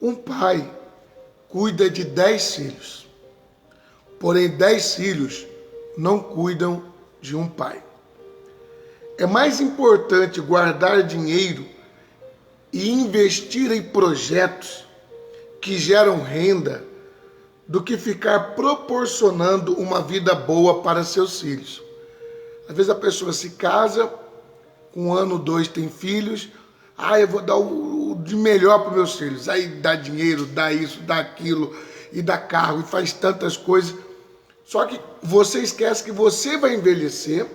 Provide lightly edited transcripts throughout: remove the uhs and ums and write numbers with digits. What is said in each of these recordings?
Um pai cuida de 10 filhos, porém 10 filhos não cuidam de um pai. É mais importante guardar dinheiro e investir em projetos que geram renda do que ficar proporcionando uma vida boa para seus filhos. Às vezes a pessoa se casa, com 1 ano, 2 tem filhos, eu vou dar o de melhor para meus filhos, aí dá dinheiro, dá isso, dá aquilo, e dá carro, e faz tantas coisas. Só que você esquece que você vai envelhecer,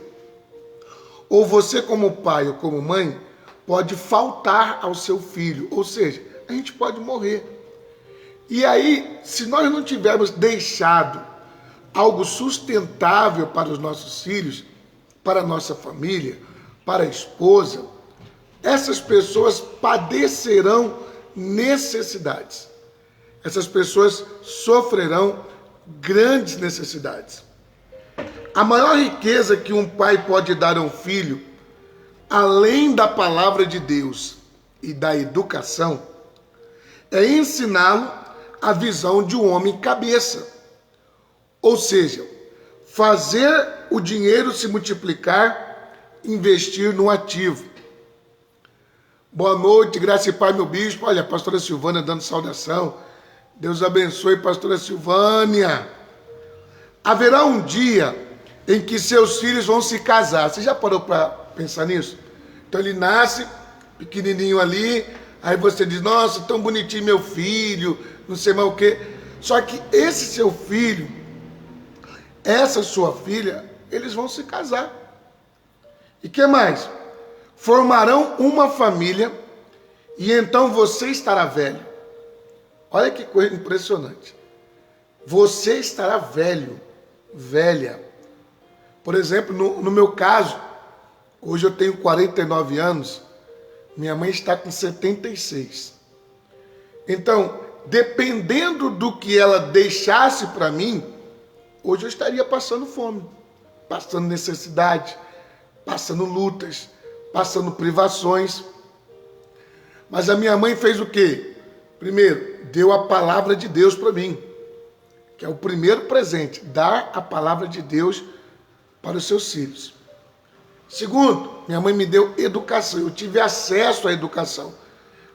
ou você como pai ou como mãe pode faltar ao seu filho, ou seja, a gente pode morrer. E aí, se nós não tivermos deixado algo sustentável para os nossos filhos, para a nossa família, para a esposa, essas pessoas padecerão necessidades. Essas pessoas sofrerão grandes necessidades. A maior riqueza que um pai pode dar a um filho, além da palavra de Deus e da educação, é ensiná-lo a visão de um homem cabeça. Ou seja, fazer o dinheiro se multiplicar, investir no ativo. Boa noite, graça e paz, meu bispo. Olha, a pastora Silvânia dando saudação. Deus abençoe, pastora Silvânia. Haverá um dia em que seus filhos vão se casar. Você já parou para pensar nisso? Então ele nasce, pequenininho ali, aí você diz, nossa, tão bonitinho meu filho, não sei mais o quê. Só que esse seu filho, essa sua filha, eles vão se casar. E que mais? Formarão uma família e então você estará velho. Olha que coisa impressionante. Você estará velho, velha. Por exemplo, no meu caso, hoje eu tenho 49 anos, minha mãe está com 76. Então, dependendo do que ela deixasse para mim, hoje eu estaria passando fome, passando necessidade, passando lutas, passando privações. Mas a minha mãe fez o quê? Primeiro, deu a palavra de Deus para mim, que é o primeiro presente, dar a palavra de Deus para os seus filhos. Segundo, minha mãe me deu educação, eu tive acesso à educação.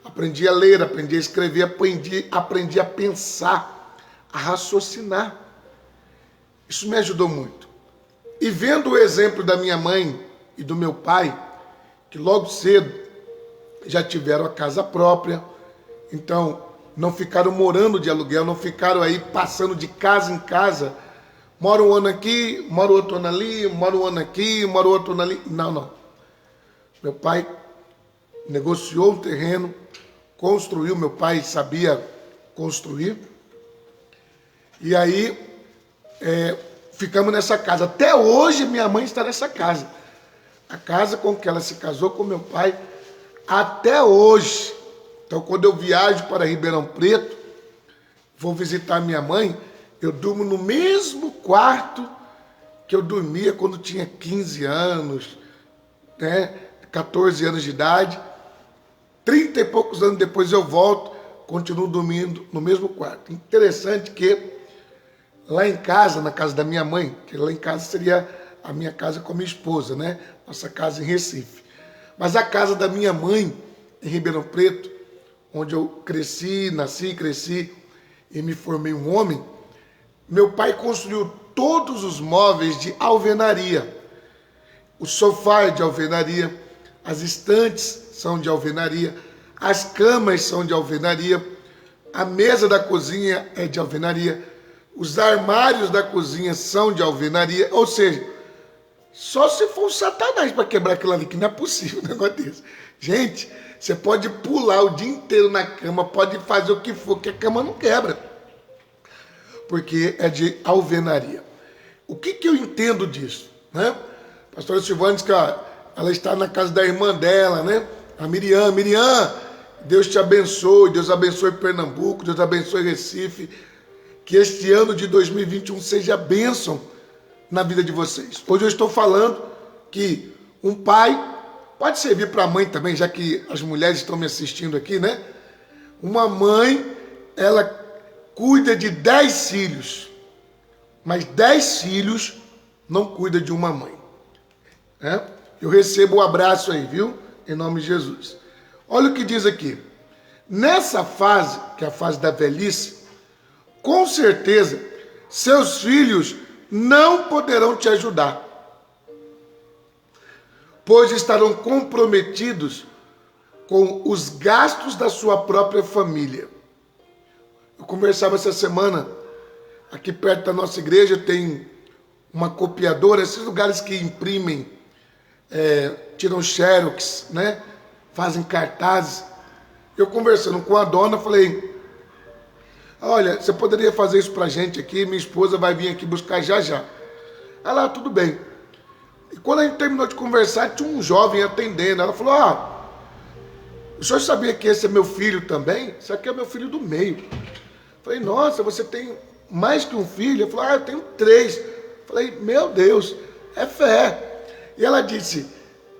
Aprendi a ler, aprendi a escrever, aprendi a pensar, a raciocinar. Isso me ajudou muito. E vendo o exemplo da minha mãe e do meu pai, que logo cedo já tiveram a casa própria, então não ficaram morando de aluguel, não ficaram aí passando de casa em casa, mora um ano aqui, mora outro ano ali, mora um ano aqui, mora outro ano ali. Não. Meu pai negociou um terreno, construiu, meu pai sabia construir, e aí ficamos nessa casa. Até hoje minha mãe está nessa casa. A casa com que ela se casou com meu pai, até hoje. Então, quando eu viajo para Ribeirão Preto, vou visitar minha mãe, eu durmo no mesmo quarto que eu dormia quando tinha 15 anos, 14 anos de idade. 30 e poucos anos depois eu volto, continuo dormindo no mesmo quarto. Interessante que lá em casa, na casa da minha mãe, que lá em casa seria a minha casa com a minha esposa, né? Nossa casa em Recife. Mas a casa da minha mãe, em Ribeirão Preto, onde eu nasci, cresci e me formei um homem, meu pai construiu todos os móveis de alvenaria. O sofá é de alvenaria, as estantes são de alvenaria, as camas são de alvenaria, a mesa da cozinha é de alvenaria, os armários da cozinha são de alvenaria, ou seja, só se for um satanás para quebrar aquilo ali, que não é possível um negócio desse. Gente, você pode pular o dia inteiro na cama, pode fazer o que for, que a cama não quebra, porque é de alvenaria. O que eu entendo disso, né? A pastora Silvânia diz que ela está na casa da irmã dela, né? A Miriam. Miriam, Deus te abençoe, Deus abençoe Pernambuco, Deus abençoe Recife, que este ano de 2021 seja bênção na vida de vocês. Hoje eu estou falando que um pai, pode servir para a mãe também, já que as mulheres estão me assistindo aqui, né? Uma mãe ela cuida de 10 filhos, mas 10 filhos não cuida de uma mãe. Eu recebo o abraço aí, viu? Em nome de Jesus. Olha o que diz aqui. Nessa fase, que é a fase da velhice, com certeza, seus filhos não poderão te ajudar, pois estarão comprometidos com os gastos da sua própria família. Eu conversava essa semana, aqui perto da nossa igreja tem uma copiadora, esses lugares que imprimem, tiram xerox, né? Fazem cartazes. Eu conversando com a dona, falei, olha, você poderia fazer isso pra gente aqui? Minha esposa vai vir aqui buscar já já. Ela, tudo bem. E quando a gente terminou de conversar, tinha um jovem atendendo. Ela falou, o senhor sabia que esse é meu filho também? Esse aqui é meu filho do meio. Falei, nossa, você tem mais que um filho? Ela falou, eu tenho 3. Falei, meu Deus, é fé. E ela disse,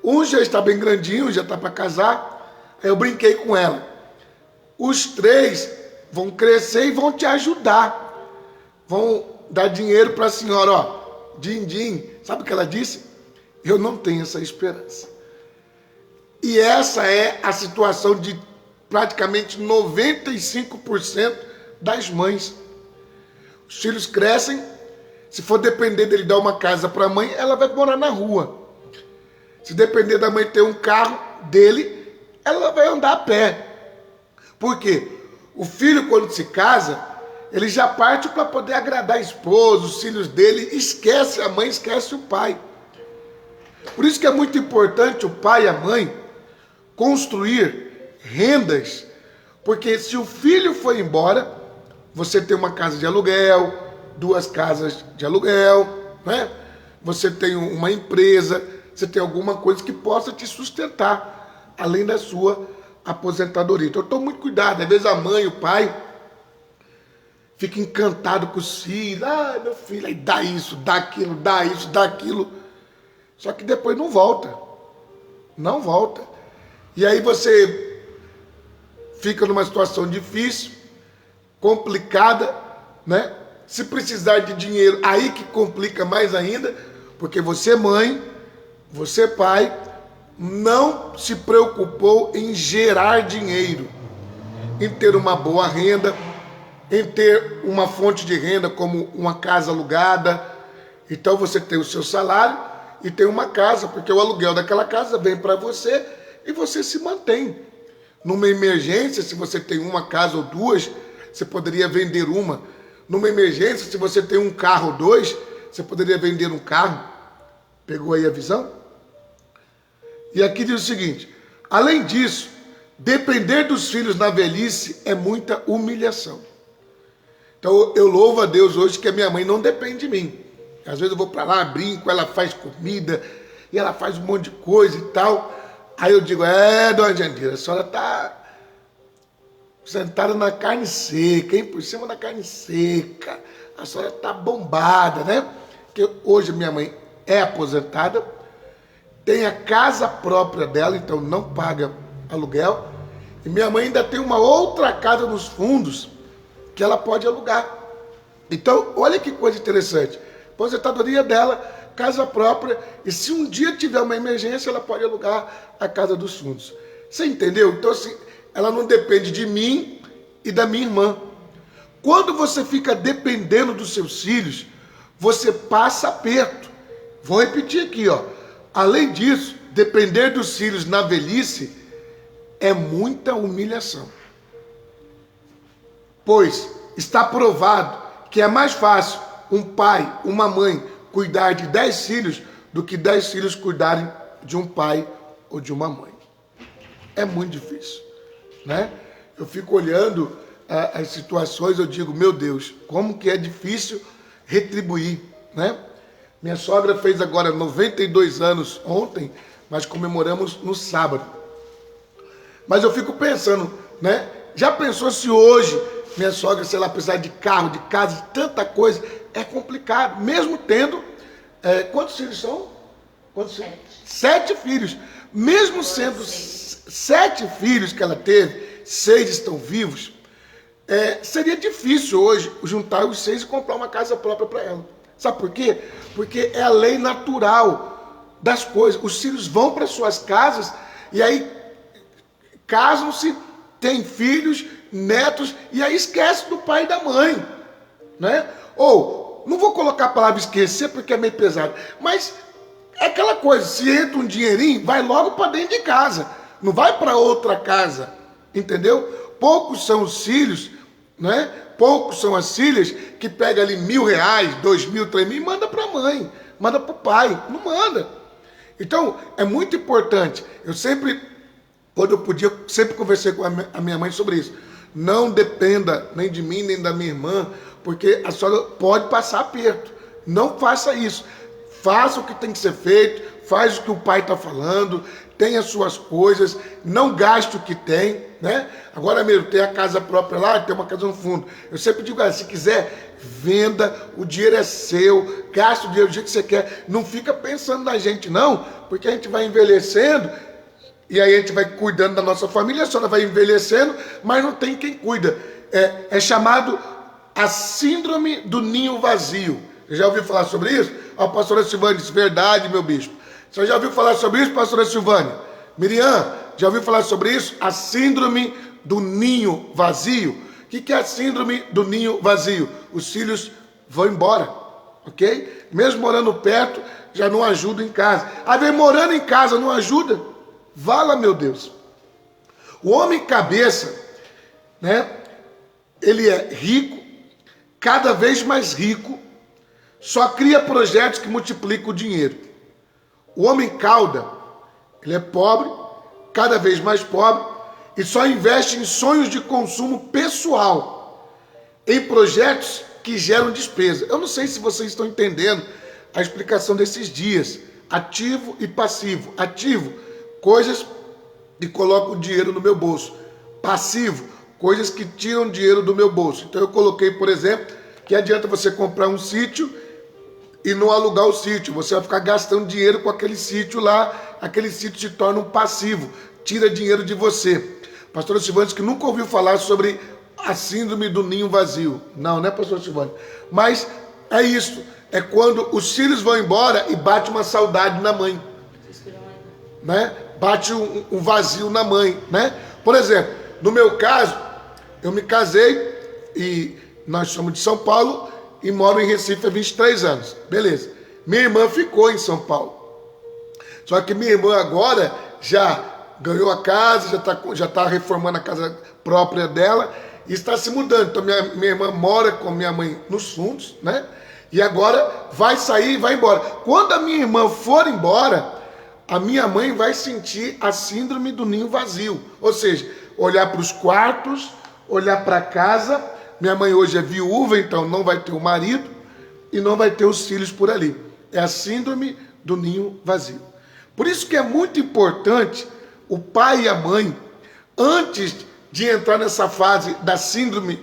um já está bem grandinho, já está para casar. Aí eu brinquei com ela. Os 3 vão crescer e vão te ajudar. Vão dar dinheiro para a senhora, din-din. Sabe o que ela disse? Eu não tenho essa esperança. E essa é a situação de praticamente 95% das mães. Os filhos crescem, se for depender dele dar uma casa para a mãe, ela vai morar na rua. Se depender da mãe ter um carro dele, ela vai andar a pé. Por quê? O filho, quando se casa, ele já parte para poder agradar a esposa, os filhos dele, esquece a mãe, esquece o pai. Por isso que é muito importante o pai e a mãe construir rendas, porque se o filho for embora, você tem uma casa de aluguel, 2 casas de aluguel, né? Você tem uma empresa, você tem alguma coisa que possa te sustentar, além da sua aposentadoria. Então, eu tomo muito cuidado. Às vezes a mãe, o pai, fica encantado com os filhos. Meu filho, aí dá isso, dá aquilo, dá isso, dá aquilo. Só que depois não volta. Não volta. E aí você fica numa situação difícil, complicada, né? Se precisar de dinheiro, aí que complica mais ainda, porque você, mãe, você, pai, não se preocupou em gerar dinheiro, em ter uma boa renda, em ter uma fonte de renda como uma casa alugada. Então você tem o seu salário e tem uma casa, porque o aluguel daquela casa vem para você e você se mantém. Numa emergência, se você tem uma casa ou 2, você poderia vender uma. Numa emergência, se você tem um carro ou 2, você poderia vender um carro. Pegou aí a visão? E aqui diz o seguinte, além disso, depender dos filhos na velhice é muita humilhação. Então eu louvo a Deus hoje que a minha mãe não depende de mim. Às vezes eu vou para lá, brinco, ela faz comida, e ela faz um monte de coisa e tal. Aí eu digo, dona Jandira, a senhora está sentada na carne seca, hein? Por cima da carne seca. A senhora está bombada, né? Porque hoje minha mãe é aposentada, tem a casa própria dela, então não paga aluguel. E minha mãe ainda tem uma outra casa nos fundos que ela pode alugar. Então, olha que coisa interessante. Aposentadoria dela, casa própria, e se um dia tiver uma emergência, ela pode alugar a casa dos fundos. Você entendeu? Então, assim, ela não depende de mim e da minha irmã. Quando você fica dependendo dos seus filhos, você passa aperto. Vou repetir aqui, Além disso, depender dos filhos na velhice é muita humilhação. Pois está provado que é mais fácil um pai, uma mãe cuidar de 10 filhos do que 10 filhos cuidarem de um pai ou de uma mãe. É muito difícil, né? Eu fico olhando as situações, eu digo, meu Deus, como que é difícil retribuir, né? Minha sogra fez agora 92 anos ontem, mas comemoramos no sábado. Mas eu fico pensando, né? Já pensou se hoje minha sogra, sei lá, precisar de carro, de casa, de tanta coisa? É complicado, mesmo tendo... quantos filhos são? 7 filhos. Mesmo sendo 7 filhos que ela teve, 6 estão vivos, Seria difícil hoje juntar os 6 e comprar uma casa própria para ela. Sabe por quê? Porque é a lei natural das coisas. Os filhos vão para suas casas e aí casam-se, têm filhos, netos, e aí esquece do pai e da mãe, né? Ou, não vou colocar a palavra esquecer porque é meio pesado, mas é aquela coisa, se entra um dinheirinho, vai logo para dentro de casa, não vai para outra casa, entendeu? Poucos são os filhos, né? Poucos são as filhas que pegam ali R$1.000, 2.000, 3.000 e manda para a mãe, manda para o pai, não manda. Então, é muito importante, eu sempre, quando eu podia, sempre conversei com a minha mãe sobre isso. Não dependa nem de mim, nem da minha irmã, porque a senhora pode passar aperto. Não faça isso. Faça o que tem que ser feito, faz o que o pai está falando, tenha suas coisas, não gaste o que tem, né? Agora mesmo, tem a casa própria lá, tem uma casa no fundo. Eu sempre digo, se quiser, venda, o dinheiro é seu, gaste o dinheiro do jeito que você quer. Não fica pensando na gente, não, porque a gente vai envelhecendo, e aí a gente vai cuidando da nossa família, a senhora vai envelhecendo, mas não tem quem cuida. É chamado a síndrome do ninho vazio. Você já ouviu falar sobre isso? A pastora Silvânia disse, verdade, meu bispo. Você já ouviu falar sobre isso, pastora Silvânia? Miriam, já ouviu falar sobre isso? A síndrome do ninho vazio. O que é a síndrome do ninho vazio? Os filhos vão embora, ok? Mesmo morando perto, já não ajudam em casa. Às vezes morando em casa não ajuda. Vala, meu Deus. O homem cabeça, né? Ele é rico, cada vez mais rico, só cria projetos que multiplicam o dinheiro. O homem cauda, ele é pobre, cada vez mais pobre, e só investe em sonhos de consumo pessoal, em projetos que geram despesa. Eu não sei se vocês estão entendendo a explicação desses dias. Ativo e passivo. Ativo, coisas que colocam dinheiro no meu bolso. Passivo, coisas que tiram dinheiro do meu bolso. Então eu coloquei, por exemplo, que adianta você comprar um sítio e não alugar o sítio. Você vai ficar gastando dinheiro com aquele sítio lá, aquele sítio se torna um passivo, tira dinheiro de você. Pastor Silvânia que nunca ouviu falar sobre a síndrome do ninho vazio. Não, né, pastor Silvânia? Mas é isso. É quando os filhos vão embora e bate uma saudade na mãe, né? Bate um vazio na mãe, né? Por exemplo, no meu caso, eu me casei e nós somos de São Paulo e moro em Recife há 23 anos. Beleza. Minha irmã ficou em São Paulo. Só que minha irmã agora já ganhou a casa, já tá reformando a casa própria dela e está se mudando. Então minha irmã mora com minha mãe nos fundos, né? E agora vai sair e vai embora. Quando a minha irmã for embora, a minha mãe vai sentir a síndrome do ninho vazio. Ou seja, olhar para os quartos, olhar para a casa. Minha mãe hoje é viúva, então não vai ter o marido e não vai ter os filhos por ali. É a síndrome do ninho vazio. Por isso que é muito importante o pai e a mãe, antes de entrar nessa fase da síndrome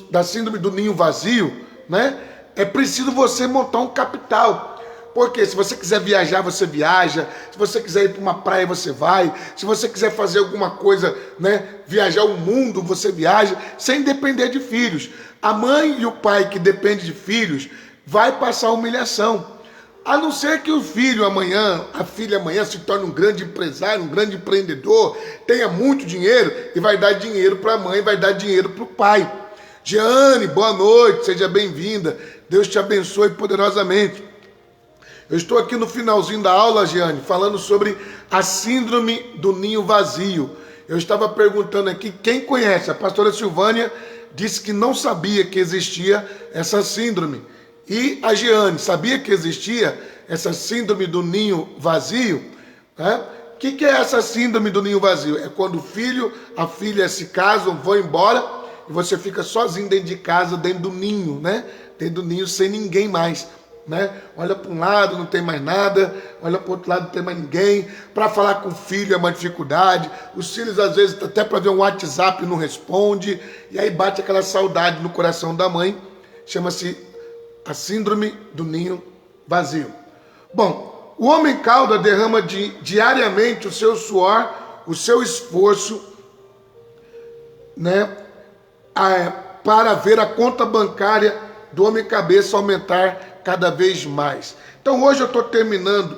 da síndrome do ninho vazio, né? É preciso você montar um capital. Porque se você quiser viajar, você viaja. Se você quiser ir para uma praia, você vai. Se você quiser fazer alguma coisa, né, viajar o mundo, você viaja, sem depender de filhos. A mãe e o pai que dependem de filhos vai passar humilhação. A não ser que o filho amanhã, a filha amanhã se torne um grande empresário, um grande empreendedor, tenha muito dinheiro e vai dar dinheiro para a mãe, vai dar dinheiro para o pai. Jeane, boa noite, seja bem-vinda. Deus te abençoe poderosamente. Eu estou aqui no finalzinho da aula, Jeane, falando sobre a síndrome do ninho vazio. Eu estava perguntando aqui quem conhece. A pastora Silvânia disse que não sabia que existia essa síndrome. E a Jeane sabia que existia essa síndrome do ninho vazio? Né? O que é essa síndrome do ninho vazio? É quando o filho, a filha se casam, vão embora e você fica sozinho dentro de casa, dentro do ninho, né? Dentro do ninho sem ninguém mais. Né? Olha para um lado, não tem mais nada, olha para o outro lado, não tem mais ninguém. Para falar com o filho é uma dificuldade. Os filhos, às vezes, até para ver um WhatsApp não responde, e aí bate aquela saudade no coração da mãe. Chama-se a síndrome do ninho vazio. Bom, o homem cauda derrama diariamente o seu suor, o seu esforço, né, para ver a conta bancária do homem cabeça aumentar cada vez mais. Então hoje eu estou terminando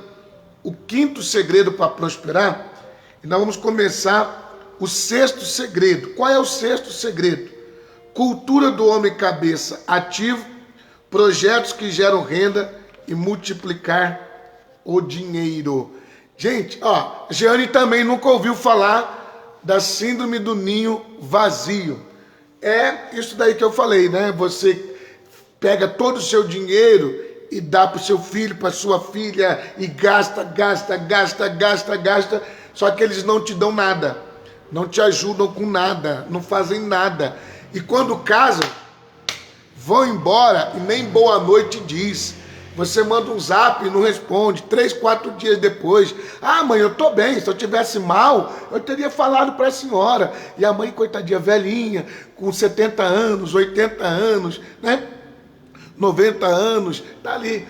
o 5º segredo para prosperar e nós vamos começar o 6º segredo. Qual é o 6º segredo? Cultura do homem cabeça ativo, projetos que geram renda e multiplicar o dinheiro. Gente, ó, Jeane também nunca ouviu falar da síndrome do ninho vazio. É isso daí que eu falei, né? Você pega todo o seu dinheiro e dá para o seu filho, para sua filha, e gasta, só que eles não te dão nada, não te ajudam com nada, não fazem nada. E quando casam, vão embora e nem boa noite diz. Você manda um zap e não responde. 3, 4 dias depois. Ah, mãe, eu tô bem. Se eu tivesse mal, eu teria falado para a senhora. E a mãe, coitadinha, velhinha, com 70 anos, 80 anos, né? 90 anos, tá ali.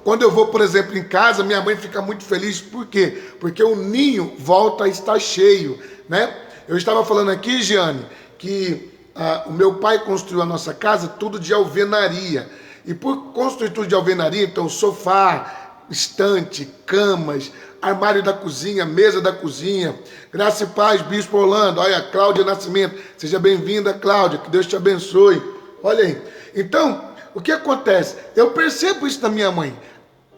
Quando eu vou, por exemplo, em casa, minha mãe fica muito feliz. Por quê? Porque o ninho volta a estar cheio, né? Eu estava falando aqui, Jeane, que o meu pai construiu a nossa casa tudo de alvenaria. E por construir tudo de alvenaria, então sofá, estante, camas, armário da cozinha, mesa da cozinha. Graça e paz, Bispo Orlando. Olha, Cláudia Nascimento. Seja bem-vinda, Cláudia. Que Deus te abençoe. Olha aí. Então, o que acontece? Eu percebo isso da minha mãe.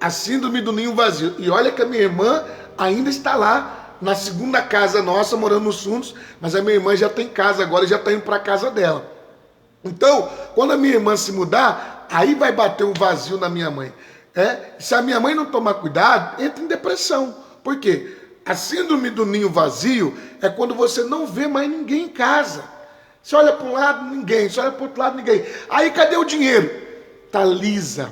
A síndrome do ninho vazio. E olha que a minha irmã ainda está lá na 2ª casa nossa, morando nos fundos. Mas a minha irmã já tem casa agora e já está indo para a casa dela. Então, quando a minha irmã se mudar, aí vai bater um vazio na minha mãe. Se a minha mãe não tomar cuidado, entra em depressão. Por quê? A síndrome do ninho vazio é quando você não vê mais ninguém em casa. Você olha para um lado, ninguém. Você olha para o outro lado, ninguém. Aí cadê o dinheiro? Tá lisa.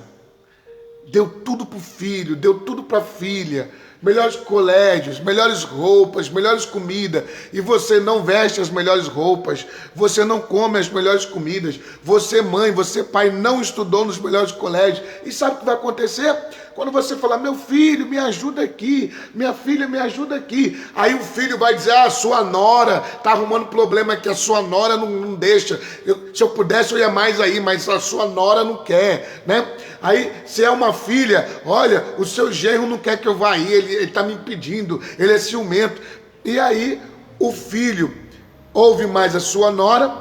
Deu tudo para o filho, deu tudo para a filha. Melhores colégios, melhores roupas, melhores comidas. E você não veste as melhores roupas. Você não come as melhores comidas. Você, mãe, você, pai, não estudou nos melhores colégios. E sabe o que vai acontecer? Quando você falar, meu filho, me ajuda aqui. Minha filha, me ajuda aqui. Aí o filho vai dizer, sua nora tá arrumando problema aqui. A sua nora não deixa. Se eu pudesse, eu ia mais aí, mas a sua nora não quer, né? Aí, se é uma filha, olha, o seu genro não quer que eu vá aí, ele está me impedindo, ele é ciumento. E aí, o filho ouve mais a sua nora,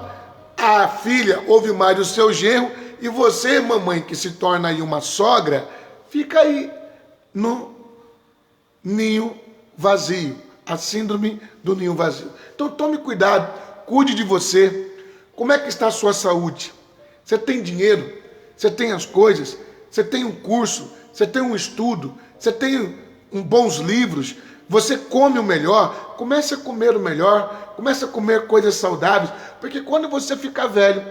a filha ouve mais o seu genro, e você, mamãe, que se torna aí uma sogra, fica aí no ninho vazio, a síndrome do ninho vazio. Então, tome cuidado, cuide de você. Como é que está a sua saúde? Você tem dinheiro? Você tem as coisas? Você tem um curso, você tem um estudo, você tem bons livros, você come o melhor, comece a comer o melhor, comece a comer coisas saudáveis, porque quando você ficar velho,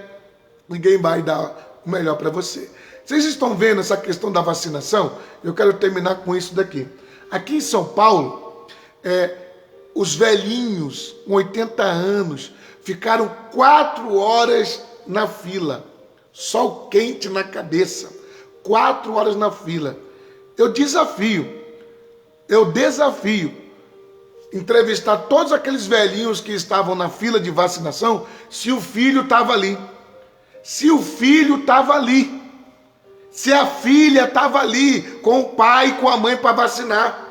ninguém vai dar o melhor para você. Vocês estão vendo essa questão da vacinação? Eu quero terminar com isso daqui. Aqui em São Paulo, os velhinhos com 80 anos ficaram 4 horas na fila, sol quente na cabeça. 4 horas na fila. Eu desafio entrevistar todos aqueles velhinhos que estavam na fila de vacinação, se o filho estava ali. Se o filho estava ali. Se a filha estava ali com o pai e com a mãe para vacinar.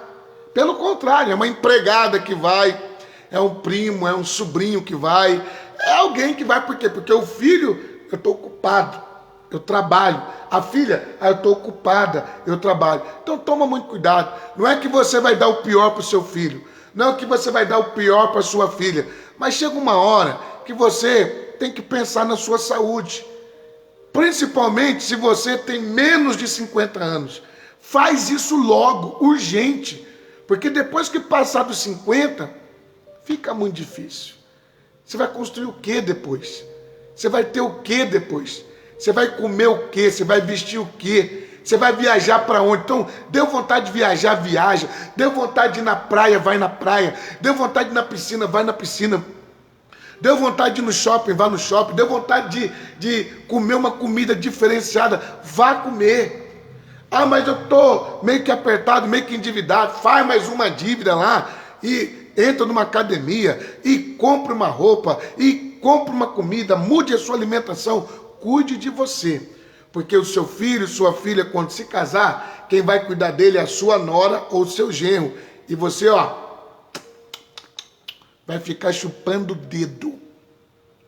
Pelo contrário, é uma empregada que vai, é um primo, é um sobrinho que vai, é alguém que vai. Por quê? Porque o filho, eu estou ocupado. Eu trabalho. A filha, eu estou ocupada, eu trabalho. Então toma muito cuidado. Não é que você vai dar o pior para o seu filho. Não é que você vai dar o pior para a sua filha. Mas chega uma hora que você tem que pensar na sua saúde. Principalmente se você tem menos de 50 anos. Faz isso logo, urgente. Porque depois que passar dos 50, fica muito difícil. Você vai construir o que depois? Você vai ter o que depois? Você vai comer o quê? Você vai vestir o quê? Você vai viajar para onde? Então, deu vontade de viajar, viaja. Deu vontade de ir na praia, vai na praia. Deu vontade de ir na piscina, vai na piscina. Deu vontade de ir no shopping, vá no shopping. Deu vontade de comer uma comida diferenciada, vá comer. Ah, mas eu estou meio que apertado, meio que endividado. Faz mais uma dívida lá e entra numa academia e compra uma roupa e compre uma comida, mude a sua alimentação, cuide de você. Porque o seu filho, sua filha, quando se casar, quem vai cuidar dele é a sua nora ou o seu genro. E você, vai ficar chupando o dedo.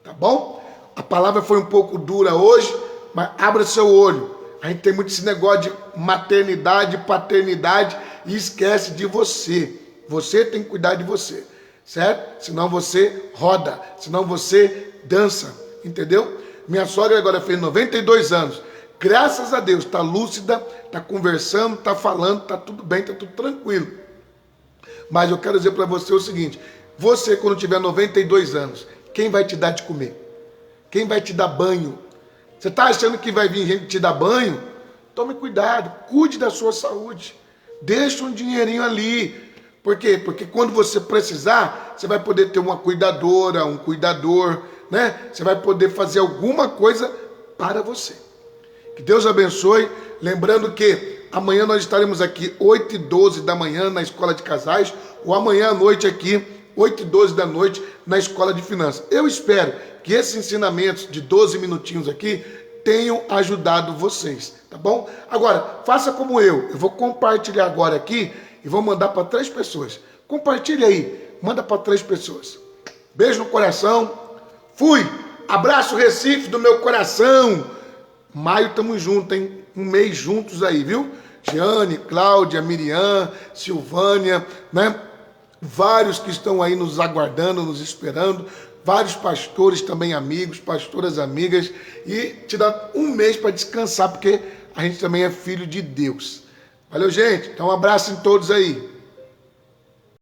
Tá bom? A palavra foi um pouco dura hoje, mas abra seu olho. A gente tem muito esse negócio de maternidade, paternidade e esquece de você. Você tem que cuidar de você, certo? Senão você roda, senão você dança, entendeu? Minha sogra agora fez 92 anos. Graças a Deus, está lúcida, está conversando, está falando, está tudo bem, está tudo tranquilo. Mas eu quero dizer para você o seguinte, você quando tiver 92 anos, quem vai te dar de comer? Quem vai te dar banho? Você está achando que vai vir gente te dar banho? Tome cuidado, cuide da sua saúde. Deixa um dinheirinho ali. Por quê? Porque quando você precisar, você vai poder ter uma cuidadora, um cuidador, né? Você vai poder fazer alguma coisa para você. Que Deus abençoe. Lembrando que amanhã nós estaremos aqui 8h12 da manhã na Escola de Casais, ou amanhã à noite aqui, 8h12 da noite, na Escola de Finanças. Eu espero que esses ensinamentos de 12 minutinhos aqui tenham ajudado vocês, tá bom? Agora, faça como eu vou compartilhar agora aqui e vou mandar para 3 pessoas. Compartilhe aí, manda para 3 pessoas. Beijo no coração, fui, abraço Recife do meu coração. Maio tamo junto, hein? Um mês juntos aí, viu? Giane, Cláudia, Miriam, Silvânia, né? Vários que estão aí nos aguardando, nos esperando, vários pastores também amigos, pastoras amigas, e te dá um mês para descansar, porque a gente também é filho de Deus. Valeu, gente. Então um abraço em todos aí.